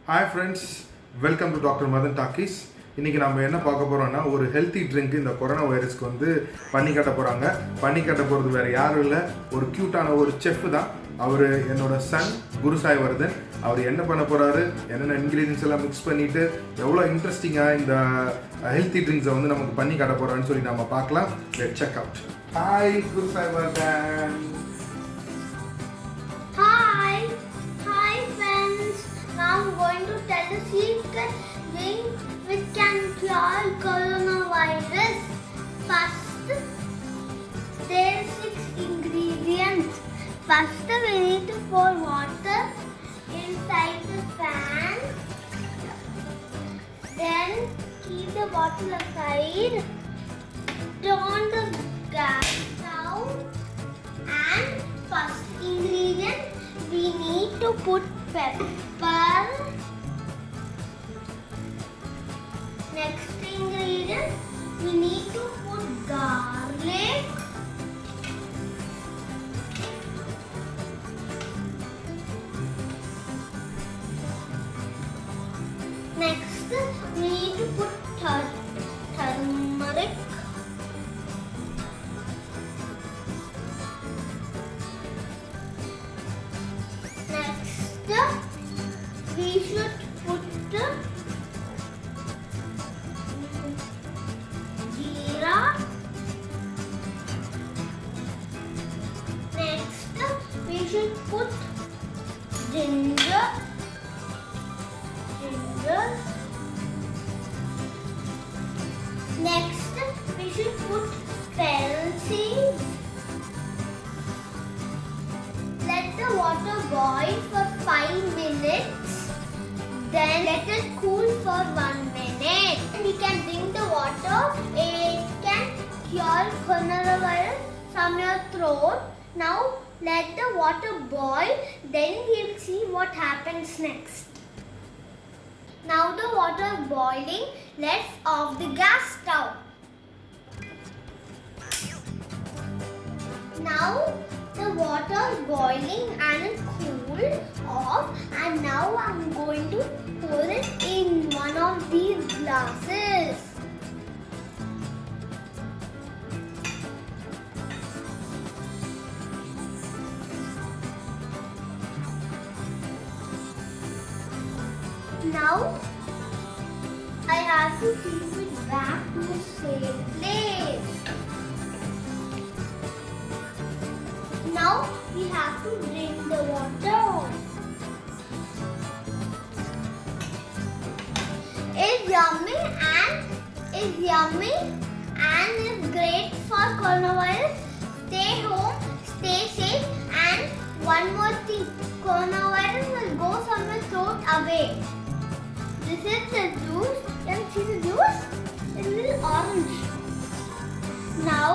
Hi friends, welcome to Dr. Madan Takis. இன்னைக்கு நம்ம என்ன பார்க்க போறோம்னா ஒரு ஹெல்த்தி ட்ரிங்க் இந்த கொரோனா வைரஸ்க்கு வந்து பண்ணி காட்ட போறாங்க. பண்ணி காட்ட போறது வேற யாரும் இல்ல, ஒரு கியூட்டான ஒரு செஃப் தான். அவர் என்னோட சன் குருசாய் வர்தன். அவர் என்ன பண்ண போறாரு, என்னென்ன இன்கிரீடியன்ஸ் எல்லாம் மிக்ஸ் பண்ணிட்டு எவ்வளோ இன்ட்ரெஸ்டிங்கா இந்த ஹெல்த்தி ட்ரிங்க்ஸை வந்து நமக்கு பண்ணி காட்ட போறான்னு சொல்லி நம்ம பார்க்கலாம். Let's check out. Hi Gurusai Vardhan. Hi friends. Now I'm going to tell a secret drink which can cure coronavirus. First, there are 6 ingredients. First, we need to pour water inside the pan. Then, keep the bottle aside. Turn the gas down. And first ingredient, we need to put pepper. Next ingredient, we need to put garlic. Next, we need to put turmeric. We should put jeera. Next, we should put ginger. Next, we should put Fennel Seeds. Let the water boil for 5 minutes. Then let it cool for 1 minute. We can drink the water. It can cure coronavirus from your throat. Now let the water boil. Then we'll see what happens next. Now the water is boiling. Let's off the gas stove. Now the water is boiling and it cooled off, and now I'm going to pour it in one of these glasses. Now I have to keep it back to the same place. Now we have to drink the water. It's yummy and is great for coronavirus. Stay home, stay safe, and one more thing, coronavirus will go from your throat away. This is the juice. Can you see the juice? It's a little orange. Now